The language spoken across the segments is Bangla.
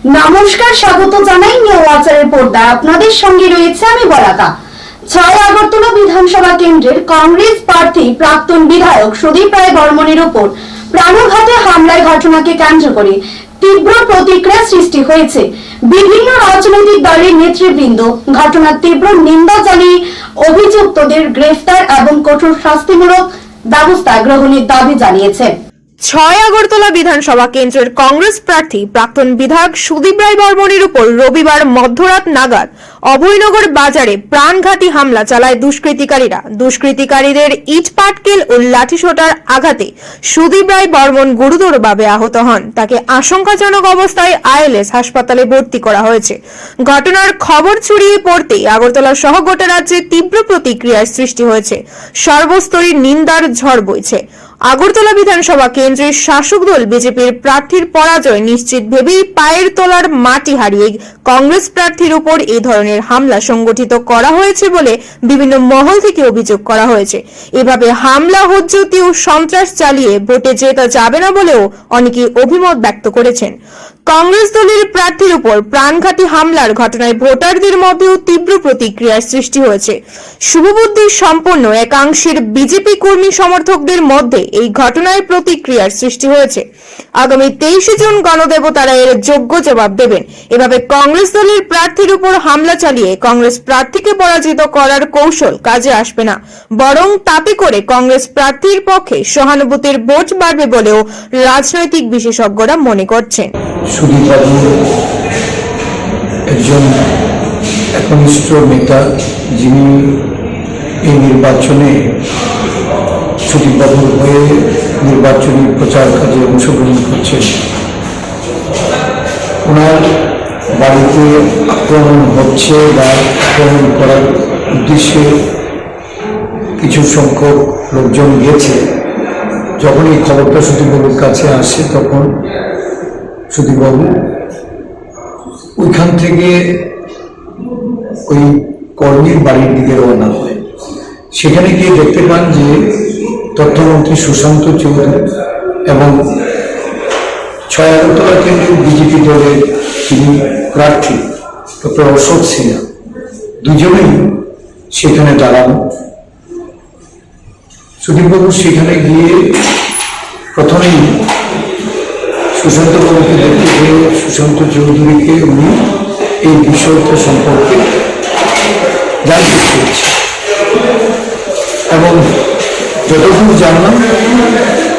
নমস্কার, স্বাগত জানাই নিউ ওয়াচারের পর্দায়। আপনাদের সঙ্গে রয়েছে আমি বলাকা। 6 আগরতলা বিধানসভা কেন্দ্রের কংগ্রেস প্রার্থী প্রাক্তন বিধায়ক সুদীপ রায় বর্মনের উপর প্রাণঘাতী হামলার ঘটনাকে কেন্দ্র করে তীব্র প্রতিক্রিয়া সৃষ্টি হয়েছে। বিভিন্ন রাজনৈতিক দলের নেতৃবৃন্দ ঘটনার তীব্র নিন্দা জানিয়ে অভিযুক্তদের গ্রেফতার এবং কঠোর শাস্তিমূলক ব্যবস্থা গ্রহণের দাবি জানিয়েছেন। 6 আগরতলা বিধানসভা কেন্দ্রের কংগ্রেস প্রার্থী প্রাক্তন বিধায়ক সুদীপ রায় বর্মনের উপর রবিবার মধ্যরাত নাগাদ অভয়নগর বাজারে প্রাণঘাতী হামলা চালায় দুষ্কৃতিকারীরা। দুষ্কৃতিকারীদের ইট পাটকেল ও লাঠিসোঁটার আঘাতে সুদীপ রায় বর্মন গুরুতরভাবে আহত হন। তাকে আশঙ্কাজনক অবস্থায় আইএলএস হাসপাতালে ভর্তি করা হয়েছে। ঘটনার খবর ছড়িয়ে পড়তেই আগরতলা সহ গোটা রাজ্যে তীব্র প্রতিক্রিয়ার সৃষ্টি হয়েছে। সর্বস্তরের নিন্দার ঝড় বইছে। আগরতলা বিধানসভা কেন্দ্রের শাসক দল বিজেপির প্রার্থীর পরাজয় নিশ্চিত ভেবেই পায়ের তলার মাটি হারিয়ে কংগ্রেস প্রার্থীর উপর এই ধরনের হামলা সংগঠিত করা হয়েছে বলে বিভিন্ন মহল থেকে অভিযোগ করা হয়েছে। এভাবে হামলা, হুজ্জতি ও সন্ত্রাস চালিয়ে ভোটে জেতা যাবে না বলেও অনেকে অভিমত ব্যক্ত করেছেন। কংগ্রেস দলের প্রার্থীর উপর প্রাণঘাতী হামলার ঘটনায় ভোটারদের মধ্যেও তীব্র প্রতিক্রিয়ার সৃষ্টি হয়েছে। শুভবুদ্ধি সম্পন্ন একাংশের বিজেপি কর্মী সমর্থকদের মধ্যে এই ঘটনায় প্রতিক্রিয়ার সৃষ্টি হয়েছে। আগামী 23 জুন গণদেবতারা এর যোগ্য জবাব দেবেন। এভাবে কংগ্রেস দলের প্রার্থীর উপর হামলা চালিয়ে কংগ্রেস প্রার্থীকে পরাজিত করার কৌশল কাজে আসবে না, বরং তাতে করে কংগ্রেস প্রার্থীর পক্ষে সহানুভূতির ভোট বাড়বে বলেও রাজনৈতিক বিশেষজ্ঞরা মনে করছেন। সুদীপ বাবু একজন একনিষ্ঠ নেতা, যিনি এই নির্বাচনে সুদীপবাবুর হয়ে নির্বাচনী প্রচার কাজে অংশগ্রহণ করছেন। ওনার বাড়িতে আক্রমণ হচ্ছে বা আক্রমণ করার উদ্দেশ্যে কিছু সংখ্যক লোকজন গিয়েছে। যখন এই খবরটা সুদীপবাবুর কাছে আসে, তখন সুদীপবাবু ওইখান থেকে ওই কর্মীর বাড়ির দিকে রওনা হয়। সেখানে গিয়ে দেখতে পান যে তথ্যমন্ত্রী সুশান্ত চৌধুরী এবং 6 আগরতলা কেন্দ্রের বিজেপি দলের যিনি প্রার্থী ডক্টর অশোক সিনহা, দুজনেই সেখানে দাঁড়ানো। সুদীপবাবু সেখানে গিয়ে প্রথমেই সুশান্ত বাবুকে দেখতে পেয়ে সুশান্ত চৌধুরীকে উনি এই বিষয়টা সম্পর্কে জানতে চেয়েছে এবং যতদূর জানলাম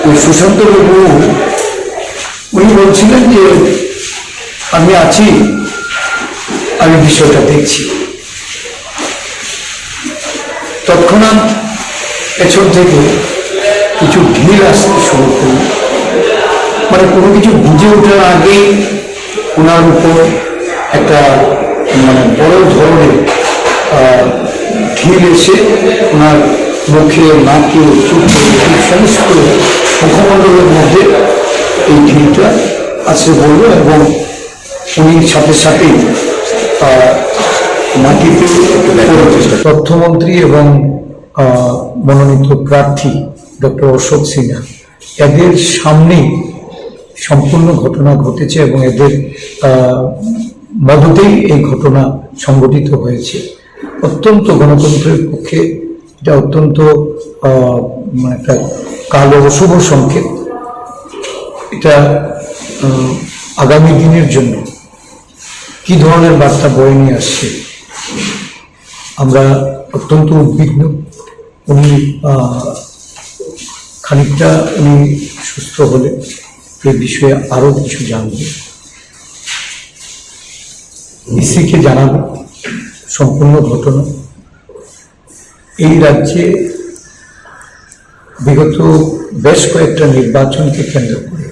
ওই সুশান্ত বাবু উনি বলছিলেন যে আমি আছি, আমি বিষয়টা দেখছি। তৎক্ষণাৎ পেছন থেকে কিছু ঢিল আসতে শুরু করল, মানে কোনো কিছু বুঝে ওঠার আগেই ওনার উপর একটা বড় ধরনের ঢিল এসে ওনার মুখে, নাকে, চোখে, সমস্ত মুখমণ্ডলের মধ্যে এই ঢিলটা আসে বলল এবং উনি সাথে সাথেই মাটিতে তথ্যমন্ত্রী এবং মনোনীত প্রার্থী ডক্টর অশোক সিনহা, এদের সামনেই সম্পূর্ণ ঘটনা ঘটেছে এবং এদের মদতেই এই ঘটনা সংঘটিত হয়েছে। অত্যন্ত গণতন্ত্রের পক্ষে এটা অত্যন্ত একটা কালো অশুভ সংকেত। এটা আগামী দিনের জন্য কি ধরনের বার্তা বয়ে নিয়ে আসছে আমরা অত্যন্ত উদ্বিগ্ন। উনি খানিকটা সুস্থ হলে এই বিষয়ে আরো কিছু জানবে, ইসিকে জানাবো সম্পূর্ণ ঘটনা। এই রাজ্যে বিগত বেশ কয়েকটা নির্বাচনকে কেন্দ্র করে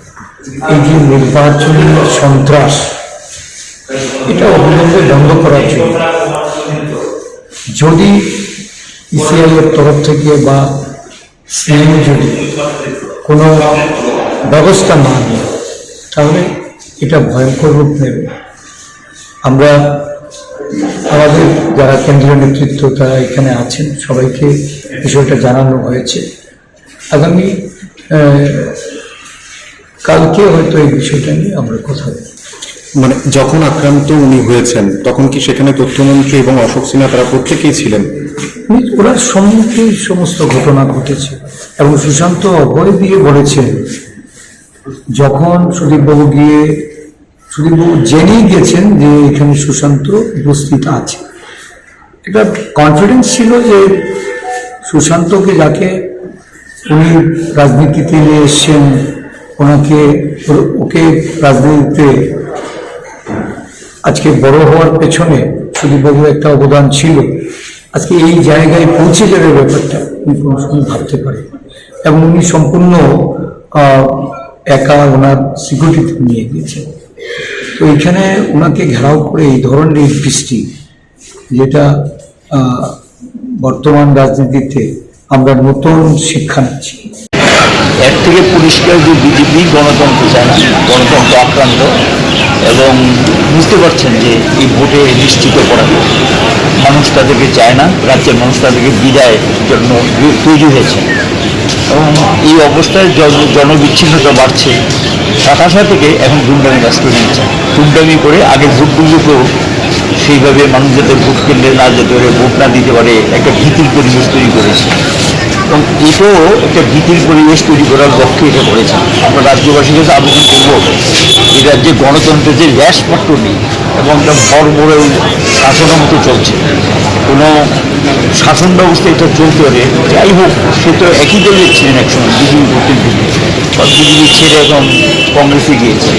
এই যে নির্বাচনী সন্ত্রাস, এটা অবিলম্বে বন্ধ করার জন্য যদি ইসিআই এর তরফ থেকে বা সিএম যদি কোনো ব্যবস্থা না নেয়, তাহলে এটা ভয়ঙ্কর রূপ নেবে। আমরা আমাদের যারা কেন্দ্রীয় নেতৃত্ব তারা এখানে আছেন, সবাইকে বিষয়টা জানানো হয়েছে। আগামী কালকে হয়তো এই বিষয়টা নিয়ে আমরা কথা বলব। মানে যখন আক্রান্ত উনি হয়েছেন তখন কি সেখানে তথ্যমন্ত্রী এবং অশোক সিনহা তারা প্রত্যেকেই ছিলেন? ওরা সম্মুখে সমস্ত ঘটনা ঘটেছে এবং সুশান্ত অভয় দিয়ে বলেছেন যখন সুদীপবাবু জেনেই গেছেন যে এখানে সুশান্ত উপস্থিত আছে, একটা কনফিডেন্স ছিল যে সুশান্তকে যাকে উনি রাজনীতিতে নিয়ে এসছেন, ওকে রাজনীতিতে আজকে বড় হওয়ার পেছনে সুদীপবাবুর একটা অবদান ছিল। আজকে এই জায়গায় পৌঁছে যাবে ব্যাপারটা উনি কোনো সময় ভাবতে পারেন, এবং উনি সম্পূর্ণ একা ওনার সিকিউরিটি নিয়ে গিয়েছেন। তো এখানে ওনাকে ঘেরাও করে এই ধরনের বৃষ্টি, যেটা বর্তমান রাজনীতিতে আমরা নতুন শিক্ষা নিচ্ছি। এর থেকে পরিষ্কার যে বিজেপি গণতন্ত্র চায় না, গণতন্ত্র আক্রান্ত, এবং বুঝতে পারছেন যে এই ভোটে নিশ্চিত করাবে মানুষ তাদেরকে চায় না, রাজ্যের মানুষ তাদেরকে বিদায়ের জন্য তৈরি হয়েছে। এবং এই অবস্থায় জনবিচ্ছিন্নতা বাড়ছে, হতাশা থেকে এখন গুন্ডামি ব্যস্ত নিচ্ছে। গুন্ডামি করে আগে ভোটগুলোকেও সেইভাবে মানুষ যাতে ভোট কেন্দ্রে না যেতে পারে, ভোট না দিতে পারে, একটা ভীতির পরিবেশ তৈরি করেছে। এবং এটাও একটা ভীতির পরিবেশ তৈরি করার লক্ষ্যে এটা করেছে। আমরা রাজ্যবাসীর কাছে আবেদন করবো, এই রাজ্যে গণতন্ত্রের যে র্যাসপাট্য নেই এবং একটা ভরবড় শাসনের মতো চলছে, কোনো শাসন ব্যবস্থা এটা চলতে পারে। যাই হোক, সে তো একই দলের ছিলেন একসময়, বিজেপি করতেন বা বিজেপি ছেড়ে এখন কংগ্রেসে গিয়েছে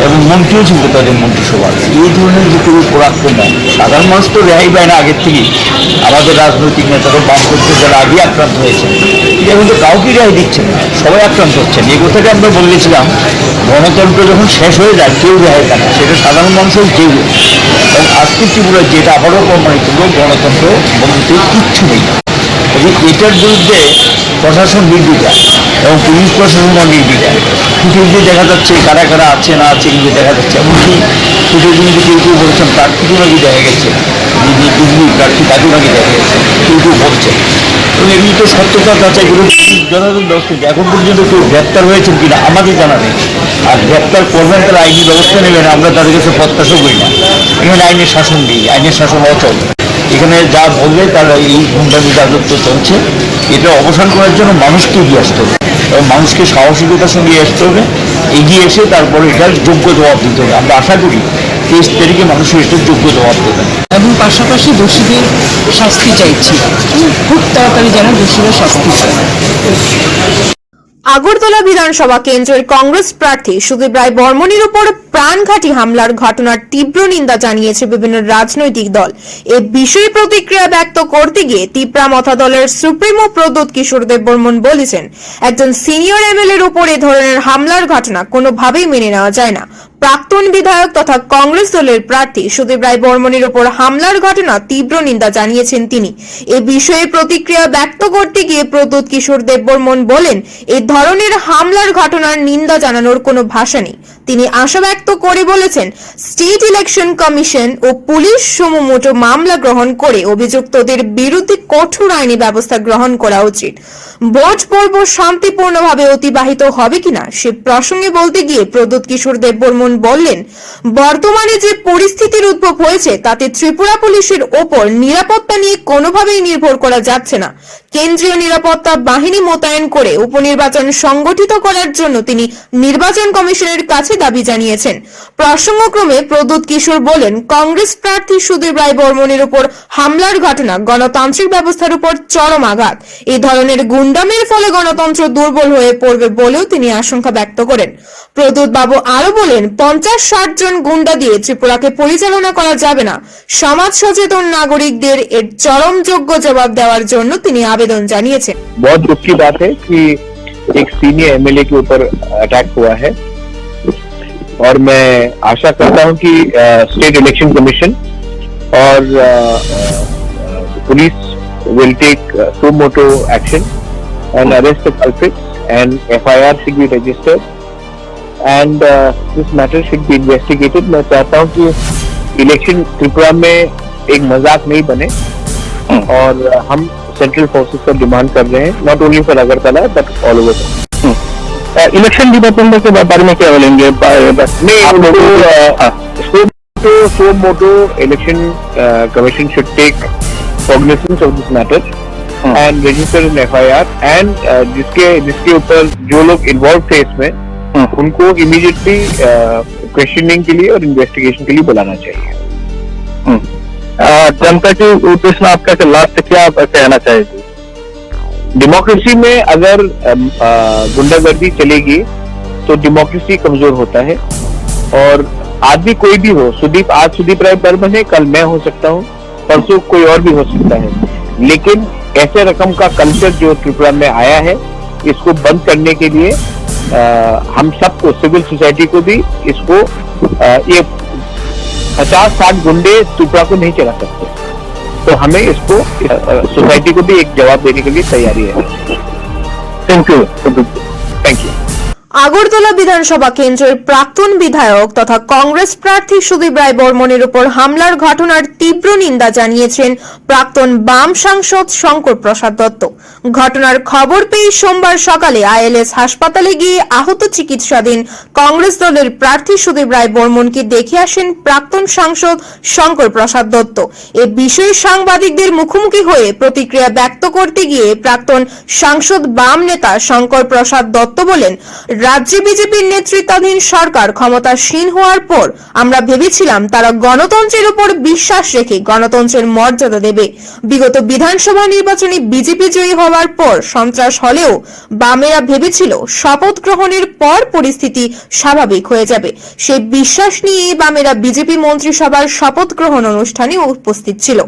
এবং মন্ত্রীও ছিল তাদের মন্ত্রিসভার। এই ধরনের যে কোনো পরাক্রমণ সাধারণ মানুষ তো রেহাই পায় না আগের থেকেই। আমাদের রাজনৈতিক নেতারা বামপন্থী যারা আগে আক্রান্ত হয়েছে, এখন তো কাউকে রেহাই দিচ্ছেন না, সবাই আক্রান্ত হচ্ছেন। এই কথাটা আমরা বলেছিলাম, গণতন্ত্র যখন শেষ হয়ে যায় কেউ রেহাই পায় না, সেটা সাধারণ মানুষের কেউ। এবং আজকে ত্রিপুরায় যেটা আবারও প্রমাণিত হলো, গণতন্ত্র বলতে কিচ্ছু নেই। এবং এটার বিরুদ্ধে প্রশাসন নির্বিচার এবং পুলিশ প্রশাসনও নির্বিচার। ফুটেজে দেখা যাচ্ছে কারা কারা আছে না আছে কিন্তু দেখা যাচ্ছে। এমনকি ফুটেজে কিন্তু কেউ কেউ বলছেন প্রার্থীকে নাকি দেখা গেছে, যে বিজেপি প্রার্থী তাকেও নাকি দেখা গেছে, কেউ কেউ বলছে। এবং এগুলি তো সত্যতা যাচাই করে জনগণ ব্যবস্থা। এখন পর্যন্ত কেউ গ্রেপ্তার হয়েছেন কিনা আমাদের জানা নেই, আর গ্রেপ্তার করবেন তারা আইনি ব্যবস্থা নেবেন, আমরা তাদের কাছে প্রত্যাশা করি না। এখানে আইনের শাসন নেই, আইনের শাসন অচল। এখানে যা বলবে তারা এই গুন্ডামি রাজত্ব চলছে, এটা অবসান করার জন্য মানুষকে এগিয়ে আসতে হবে এবং মানুষকে সাহসিকতার সঙ্গে আসতে হবে, এগিয়ে এসে তারপরে এটার যোগ্য জবাব দিতে হবে। আমরা আশা করি 23 তারিখে মানুষের এটার যোগ্য জবাব দেবেন। এবং পাশাপাশি দোষীদের শাস্তি চাইছি, খুব তাড়াতাড়ি যেন দোষীরা শাস্তি চায়। আগরতলা বিধানসভা কেন্দ্রের কংগ্রেস প্রার্থী সুদীপ রায় বর্মণের উপর প্রাণঘাতী হামলার ঘটনার তীব্র নিন্দা জানিয়েছে বিভিন্ন রাজনৈতিক দল। এ বিষয়ে প্রতিক্রিয়া ব্যক্ত করতে গিয়ে তিপ্রা মথা দলের সুপ্রিমো প্রদ্যোৎ কিশোর দেববর্মন বলেছেন, একজন সিনিয়র এমএলএর উপর এ ধরনের হামলার ঘটনা কোনোভাবেই মেনে নেওয়া যায় না। প্রাক্তন বিধায়ক তথা কংগ্রেস দলের প্রার্থী সুদীপ রায় বর্মণের উপর হামলার ঘটনা তীব্র নিন্দা জানিয়েছেন তিনি। এ বিষয়ে প্রতিক্রিয়া ব্যক্ত করতে গিয়ে প্রদ্যোৎ কিশোর দেববর্মন বলেন, এই ধরনের হামলার ঘটনার নিন্দা জানানোর কোনো ভাষা নেই। তিনি আশা ব্যক্ত করে বলেছেন, স্টেট ইলেকশন কমিশন ও পুলিশ সমমোটো মামলা গ্রহণ করে অভিযুক্তদের বিরুদ্ধে কঠোর আইনি ব্যবস্থা গ্রহণ করা উচিত। ভোট পর্ব শান্তিপূর্ণভাবে অতিবাহিত হবে কিনা সে প্রসঙ্গে বলতে গিয়ে প্রদ্যোৎ কিশোর দেববর্মন বললেন, বর্তমানে যে পরিস্থিতির উদ্ভব হয়েছে তাতে ত্রিপুরা পুলিশের ওপর নিরাপত্তা নিয়ে কোনোভাবেই নির্ভর করা যাচ্ছে না। কেন্দ্রীয় নিরাপত্তা বাহিনী মোতায়েন করে উপনির্বাচন সংগঠিত করার জন্য তিনি নির্বাচন কমিশনের কাছে দাবি জানিয়েছেন। প্রসঙ্গক্রমে প্রদ্যোৎ কিশোর বলেন, কংগ্রেস প্রার্থী সুদীপ রায় বর্মণের উপর হামলার ঘটনা গণতান্ত্রিক ব্যবস্থার উপর চরম আঘাত। এই ধরনের গুন্ডামির ফলে গণতন্ত্র দুর্বল হয়ে পড়বে বলেও তিনি আশঙ্কা ব্যক্ত করেন। প্রদ্যোৎ বাবু আরো বলেন, 50-60 জন গুন্ডা দিয়ে ত্রিপুরাকে পরিচালনা করা যাবে না। সমাজ সচেতন নাগরিকদের এর চরমযোগ্য জবাব দেওয়ার জন্য তিনি আবেদন জানিয়েছেন। बहुत दुख की बात है कि एक सीनियर एमएलए के ऊपर अटैक हुआ है और मैं आशा करता हूं कि स्टेट इलेक्शन कमीशन और police will take sumoto action and arrest the culprits and FIR should be registered and this matter should be investigated. मैं चाहता हूं कि इलेक्शन त्रिपुरा में एक मजाक नहीं बने और हम सेंट्रल फोर्सेस का डिमांड कर रहे हैं, not only for Agartala but all over. Election department के बारे में क्या बोलेंगे? नहीं, suo motu election commission should take cognizance of this matter and register an FIR and जिसके ऊपर जो लोग इन्वॉल्व थे इसमें उनको इमीडिएटली क्वेश्चनिंग के लिए और इन्वेस्टिगेशन के लिए बुलाना चाहिए। जनता के उद्देश्य में आपका लास्ट क्या आप कहना चाहेंगे? डेमोक्रेसी में अगर गुंडागर्दी चलेगी तो डेमोक्रेसी कमजोर होता है और आदमी कोई भी हो, आज सुदीप राय बर्मन है, कल मैं हो सकता हूँ, परसों कोई और भी हो सकता है, लेकिन ऐसे रकम का कल्चर जो त्रिपुरा में आया है इसको बंद करने के लिए हम सबको, सिविल सोसाइटी को भी इसको ये 50-60 गुंडे त्रिपुरा को नहीं चला सकते, तो हमें इसको सोसाइटी को भी एक जवाब देने के लिए तैयारी है। Thank you. আগরতলা বিধানসভা কেন্দ্রের প্রাক্তন বিধায়ক তথা কংগ্রেস প্রার্থী সুদীপ রায় বর্মনের উপর হামলার ঘটনার তীব্র নিন্দা জানিয়েছেন প্রাক্তন বাম সাংসদ শঙ্কর প্রসাদ দত্ত। ঘটনার খবর পেয়ে সোমবার সকালে আইএলএস হাসপাতালে গিয়ে আহত চিকিৎসাধীন কংগ্রেস দলের প্রার্থী সুদীপ রায় বর্মনকে দেখে আসেন প্রাক্তন সাংসদ শঙ্কর প্রসাদ দত্ত। এ বিষয়ে সাংবাদিকদের মুখোমুখি হয়ে প্রতিক্রিয়া ব্যক্ত করতে গিয়ে প্রাক্তন সাংসদ বাম নেতা শঙ্কর প্রসাদ দত্ত বলেন, রাজ্যে বিজেপির নেতৃত্বাধীন সরকার ক্ষমতাসীন হওয়ার পর আমরা ভেবেছিলাম তারা গণতন্ত্রের উপর বিশ্বাস রেখে গণতন্ত্রের মর্যাদা দেবে। বিগত বিধানসভা নির্বাচনে বিজেপি জয়ী হওয়ার পর সন্ত্রাস হলেও বামেরা ভেবেছিল শপথ গ্রহণের পর পরিস্থিতি স্বাভাবিক হয়ে যাবে। সেই বিশ্বাস নিয়ে বামেরা বিজেপি মন্ত্রিসভার শপথ গ্রহণ অনুষ্ঠানে উপস্থিত ছিল,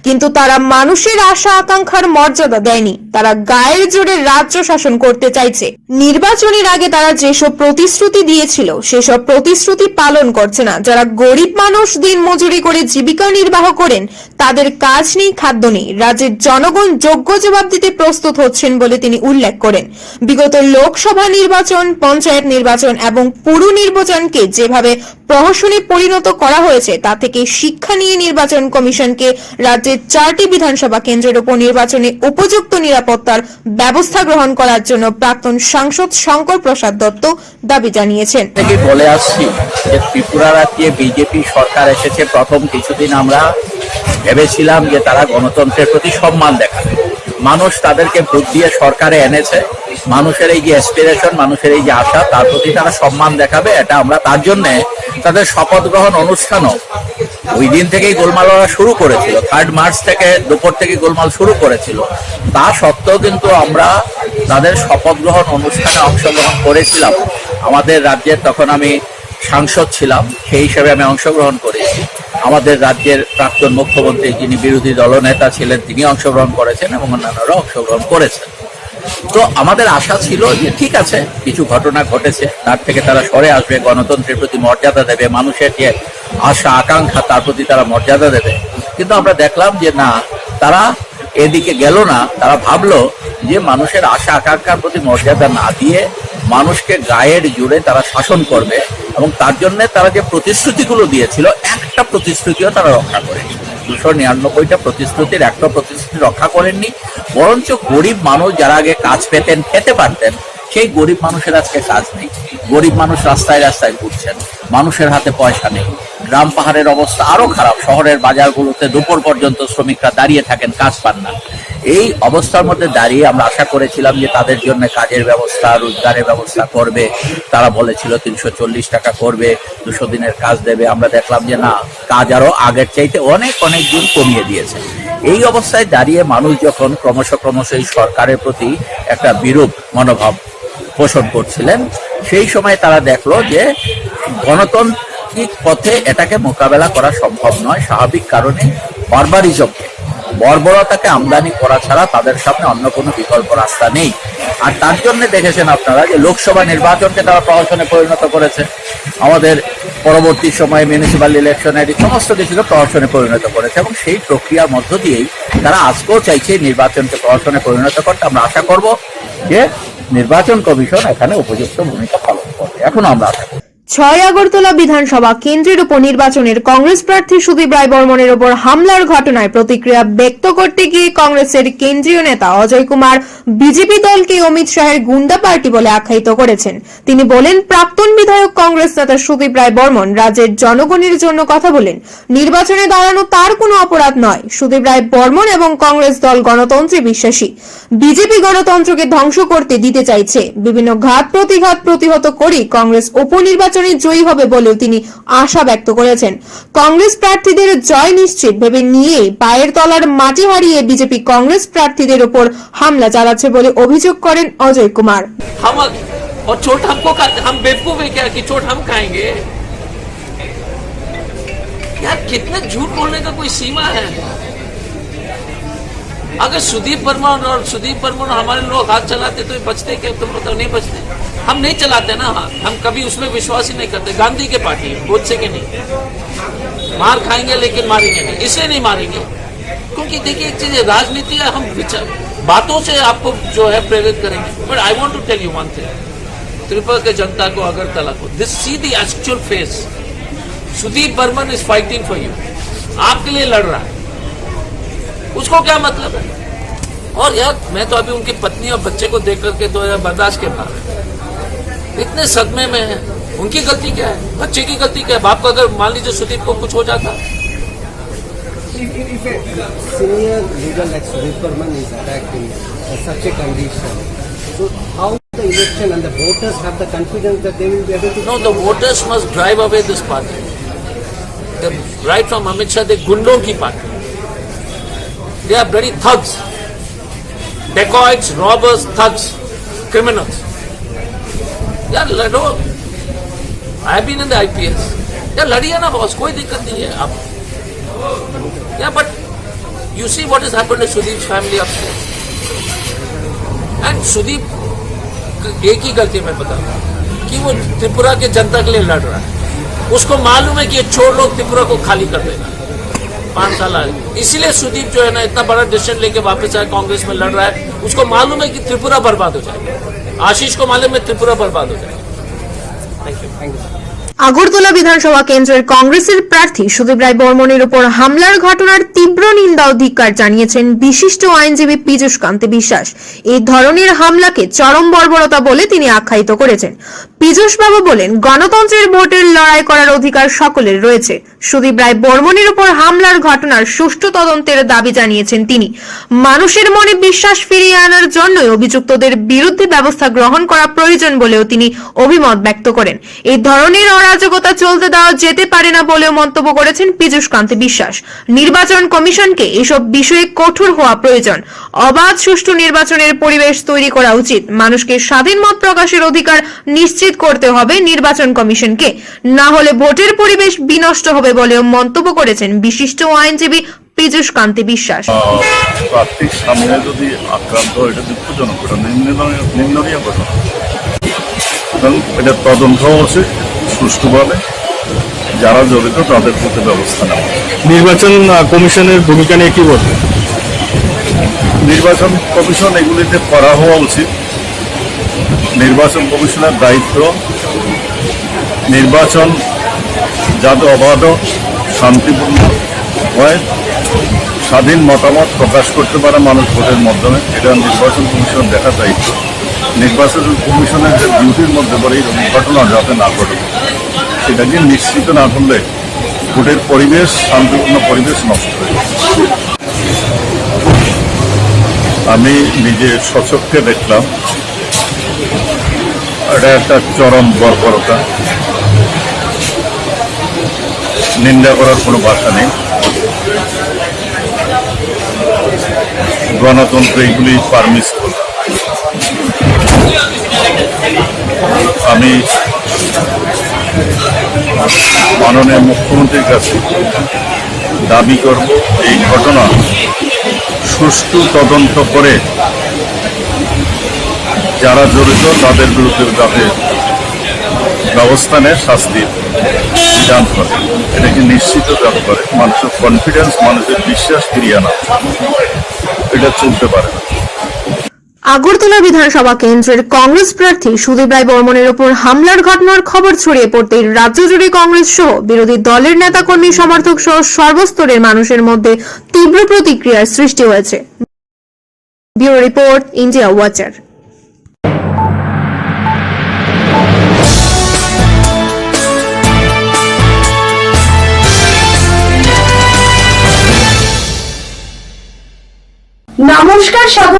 কিন্তু তারা মানুষের আশা আকাঙ্ক্ষার মর্যাদা দেয়নি। তারা গায়ের জোরে রাজ্য শাসন করতে চাইছে। নির্বাচনের আগে তারা যেসব প্রতিশ্রুতি দিয়েছিল সেসব প্রতিশ্রুতি পালন করছে না। যারা গরিব মানুষ দিন মজুরি করে জীবিকা নির্বাহ করেন তাদের কাজ নেই, খাদ্য নেই। রাজ্যের জনগণ যোগ্য জবাব দিতে প্রস্তুত হচ্ছেন বলে তিনি উল্লেখ করেন। বিগত লোকসভা নির্বাচন, পঞ্চায়েত নির্বাচন এবং পুর নির্বাচনকে যেভাবে প্রহসনে পরিণত করা হয়েছে তা থেকে শিক্ষা নিয়ে নির্বাচন কমিশনকে রাজ্যের 4টি বিধানসভা কেন্দ্রের উপর নির্বাচনে উপযুক্ত নিরাপত্তার ব্যবস্থা গ্রহণ করার জন্য প্রাক্তন সাংসদ শঙ্কর প্রসাদ দত্ত দাবি জানিয়েছেন। থেকে বলে আসছি যে ত্রিপুরা রাজ্যে বিজেপি সরকার এসেছে, প্রথম কিছুদিন আমরা ভেবেছিলাম যে তারা গণতন্ত্রের প্রতি সম্মান দেখাবে। মানুষ তাদেরকে ভোট দিয়ে সরকারে এনেছে, মানুষের এই যে অ্যাসপিরেশন, মানুষের এই যে আশা, তার প্রতি তারা সম্মান দেখাবে, এটা আমরা তার জন্য তাদের শপথ গ্রহণ অনুষ্ঠানও ওই দিন থেকেই গোলমাল শুরু করেছিল। 3 মার্চ থেকে দুপুর থেকে গোলমাল শুরু করেছিল। তা সত্ত্বেও কিন্তু আমরা তাদের শপথ গ্রহণ অনুষ্ঠানে অংশগ্রহণ করেছিলাম। আমাদের রাজ্যের, তখন আমি সাংসদ ছিলাম, সেই হিসেবে আমি অংশগ্রহণ করেছি। আমাদের রাজ্যের প্রাক্তন মুখ্যমন্ত্রী, যিনি বিরোধী দলনেতা ছিলেন, তিনি অংশগ্রহণ করেছেন এবং অন্যান্যরা অংশগ্রহণ করেছেন। তো আমাদের আশা ছিল যে ঠিক আছে, কিছু ঘটনা ঘটেছে, তার থেকে তারা সরে আসবে, গণতন্ত্রের প্রতি মর্যাদা দেবে, মানুষের যে আশা আকাঙ্ক্ষা তার প্রতি তারা মর্যাদা দেবে। কিন্তু আমরা দেখলাম যে না, তারা এদিকে গেল না। তারা ভাবলো যে মানুষের আশা আকাঙ্ক্ষার প্রতি মর্যাদা না দিয়ে মানুষকে গায়ের জোরে তারা শাসন করবে, এবং তার জন্য তারা যে প্রতিশ্রুতিগুলো দিয়েছিল একটা প্রতিশ্রুতিও তারা রক্ষা করেনি। 299টা প্রতিশ্রুতির একটা প্রতিশ্রুতি রক্ষা করেননি, বরঞ্চ গরিব মানুষ যারা আগে কাজ পেতেন, খেতে পারতেন, সেই গরিব মানুষের আজকে কাজ নেই। গরিব মানুষ রাস্তায় রাস্তায় ঘুরছেন, মানুষের হাতে পয়সা নেই। গ্রাম পাহাড়ের অবস্থা আরো খারাপ, শহরের বাজারগুলোতে দুপুর পর্যন্ত শ্রমিকরা দাঁড়িয়ে থাকেন, কাজ পান না। এই অবস্থার মধ্যে দাঁড়িয়ে আমরা আশা করেছিলাম যে তাদের জন্য কাজের ব্যবস্থা, রোজগারের ব্যবস্থা করবে। তারা বলেছিল 340 টাকা করবে, 200 দিনের কাজ দেবে। আমরা দেখলাম যে না, কাজ আরো আগের চাইতে অনেক দিন কমিয়ে দিয়েছে। এই অবস্থায় দাঁড়িয়ে মানুষ যখন ক্রমশ এই সরকারের প্রতি একটা বিরূপ মনোভাব পোষণ করছিলেন, সেই সময় তারা দেখলো যে গণতান্ত্রিক পথে এটাকে মোকাবেলা করা সম্ভব নয়। স্বাভাবিক কারণে বারবারিজমকে, বর্বরতাকে আমদানি করা ছাড়া তাদের সামনে অন্য কোনো বিকল্প রাস্তা নেই। আর তার জন্য দেখেছেন আপনারা যে লোকসভা নির্বাচনকে তারা প্রহসনে পরিণত করেছে। আমাদের পরবর্তী সময়ে মিউনিসিপ্যাল ইলেকশনের সমস্ত কিছুকে প্রহসনে পরিণত করেছে, এবং সেই প্রক্রিয়ার মধ্য দিয়েই তারা আজকেও চাইছে নির্বাচনকে প্রহসনে পরিণত করতে। আমরা আশা করব যে নির্বাচন কমিশন এখানে উপযুক্ত ভূমিকা পালন করবে। এখন আমরা আশা করি। 6 আগরতলা বিধানসভা কেন্দ্রের উপনির্বাচনের কংগ্রেস প্রার্থী সুদীপ রায় বর্মনের ওপর হামলার ঘটনায় প্রতিক্রিয়া ব্যক্ত করতে গিয়ে কংগ্রেসের কেন্দ্রীয় নেতা অজয় কুমার বিজেপি দলকে অমিত শাহের গুন্ডা পার্টি বলে আখ্যায়িত করেছেন। তিনি বলেন, প্রাক্তন বিধায়ক কংগ্রেস নেতা সুদীপ রায় বর্মন রাজ্যের জনগণের জন্য কথা বলেন, নির্বাচনে দাঁড়ানো তার কোনো অপরাধ নয়। সুদীপ রায় বর্মন এবং কংগ্রেস দল গণতন্ত্রে বিশ্বাসী, বিজেপি গণতন্ত্রকে ধ্বংস করতে দিতে চাইছে। বিভিন্ন ঘাত প্রতিঘাত প্রতিহত করে কংগ্রেস উপনির্বাচনে জয়ী হবে বলেও তিনি আশা ব্যক্ত করেছেন। কংগ্রেস প্রার্থীদের জয় নিশ্চিত ভেবে নিয়ে পায়ের তলার মাটি হারিয়ে বিজেপি কংগ্রেস প্রার্থীদের উপর হামলা চালাচ্ছে বলে অভিযোগ করেন অজয় কুমার। और चोट हमको हम बेवकूफ है क्या कि चोट हम खाएंगे? यार कितना झूठ बोलने का कोई सीमा है। अगर सुदीप बर्मन हमारे लोग हाथ चलाते तो बचते क्या? तुम बताओ, नहीं बचते। हम नहीं चलाते ना हाथ, हम कभी उसमें विश्वास ही नहीं करते। गांधी के पार्टी गोडसे के नहीं, मार खाएंगे लेकिन मारेंगे नहीं। इसलिए नहीं मारेंगे क्योंकि देखिए एक चीज है, राजनीति है, हम बातों से आपको जो है प्रेरित करेंगे। But I want to tell you one thing, Tripura के जनता को, अगरतला को, this see the actual face. Sudip Barman is fighting for you, आपके लिए लड़ रहा है। उसको क्या मतलब है? और यार मैं तो अभी उनकी पत्नी और बच्चे को देख करके तो यार बर्दाश्त के बाहर इतने सदमे में है। उनकी गलती क्या है? बच्चे की गलती क्या है? बाप को अगर मान लीजिए सुदीप को कुछ हो जाता, if a senior leader like Sudeep Burman is attacked in such a condition, so how the election and the voters have the confidence that they will be able to... No, the voters must drive away this party. Right from Amit Shah, the Gundon ki party. They are bloody thugs, dacoits, robbers, thugs, criminals. यार लड़ो, I have been in the IPS. यार लड़िए ना बॉस, कोई दिक्कत नहीं है आप। Yeah, but you see what has happened to Sudeep's family upstairs. And Sudeep, एक ही गलती मैं बता रहा हूं कि वो त्रिपुरा के जनता के लिए लड़ रहा है। उसको मालूम है कि ये छोड़ लोग त्रिपुरा को खाली कर देगा 5 साल आगे। इसीलिए सुदीप जो है ना इतना बड़ा डिसीजन लेके वापस आए, कांग्रेस में लड़ रहा है। उसको मालूम है कि त्रिपुरा बर्बाद हो जाएगा। आशीष को मालूम है त्रिपुरा बर्बाद हो जाएगा। Thank you. আগরতলা বিধানসভা কেন্দ্রের কংগ্রেসের প্রার্থী সুদীপ রায় বর্মনের উপর হামলার ঘটনার তীব্র নিন্দা ও ধিক্কার জানিয়েছেন বিশিষ্ট আইনজীবী পীযূষ কান্তি বিশ্বাস। এই ধরনের হামলাকে চরম বর্বরতা বলে তিনি আখ্যায়িত করেছেন। পীযূষ বাবু বলেন, গণতন্ত্রের ভোটের লড়াই করার অধিকার সকলের রয়েছে। সুদীপ রায় বর্মনের উপর হামলার ঘটনার সুষ্ঠু তদন্তের দাবি জানিয়েছেন তিনি। মানুষের মনে বিশ্বাস ফিরিয়ে আনার জন্য অভিযুক্তদের বিরুদ্ধে ব্যবস্থা গ্রহণ করা প্রয়োজন বলেও তিনি অভিমত ব্যক্ত করেন। এই ধরনের অরাজকতা চলতে দেওয়া যেতে পারে না বলেও মন্তব্য করেছেন পীযূষ কান্তি বিশ্বাস। নির্বাচন কমিশনকে এসব বিষয়ে কঠোর হওয়া প্রয়োজন। অবাধ সুষ্ঠু নির্বাচনের পরিবেশ তৈরি করা উচিত। মানুষকে স্বাধীন মত প্রকাশের অধিকার নিশ্চিত করতে হবে নির্বাচন কমিশনকে, না হলে ভোটের পরিবেশ বিনষ্ট হবে বলেও মন্তব্য করেছেন বিশিষ্ট আইনজীবী পীযূষ কান্তি বিশ্বাস। প্রার্থীর সামনে যদি আক্রান্ত হয়, এটা দুঃখজনক, এটা নিন্দনীয় ঘটনা। এটা তদন্ত হওয়া উচিত সুষ্ঠুভাবে, যারা জড়িত তাদের প্রতি ব্যবস্থা নেওয়া। নির্বাচন কমিশনের ভূমিকা নিয়ে কি বলবেন? নির্বাচন কমিশন এগুলিতে করা হওয়া উচিত। নির্বাচন কমিশনের দায়িত্ব নির্বাচন যাতে অবাধ শান্তিপূর্ণ হয়, স্বাধীন মতামত প্রকাশ করতে পারে মানুষ ভোটের মাধ্যমে, এটা নির্বাচন কমিশন দেখার দায়িত্ব। নির্বাচন কমিশনের যে ডিউটির মধ্যে পড়ে এই ঘটনা যাতে না ঘটে, সেটাকে নিশ্চিত না করলে ভোটের পরিবেশ, শান্তিপূর্ণ পরিবেশ নষ্ট হয়ে যায়। আমি নিজে স্বচক্ষে দেখলাম, এটা একটা চরম বর্বরতা, নিন্দা করার কোনো ভাষা নেই। গণতন্ত্র এগুলি পারমিসিবল। আমি মাননীয় মুখ্যমন্ত্রীর কাছে দাবি করব, এই ঘটনা সুষ্ঠু তদন্ত করে যারা জড়িত তাদের বিরুদ্ধে যাতে ব্যবস্থা নেয়, শাস্তির বিধান করে, এটাকে নিশ্চিত যাতে করে মানুষের কনফিডেন্স, মানুষের বিশ্বাস ফিরিয়ে আনা, এটা চলতে পারে না। আগরতলা বিধানসভা কেন্দ্রের কংগ্রেস প্রার্থী সুদীপ রায় বর্মনের উপর হামলার ঘটনার খবর ছড়িয়ে পড়তেই রাজ্য জুড়ে কংগ্রেস সহ বিরোধী দলের নেতাকর্মী সমর্থক সহ সর্বস্তরের মানুষের মধ্যে তীব্র প্রতিক্রিয়ার সৃষ্টি হয়েছে। Bureau report, India watcher. নমস্কার, স্বাগত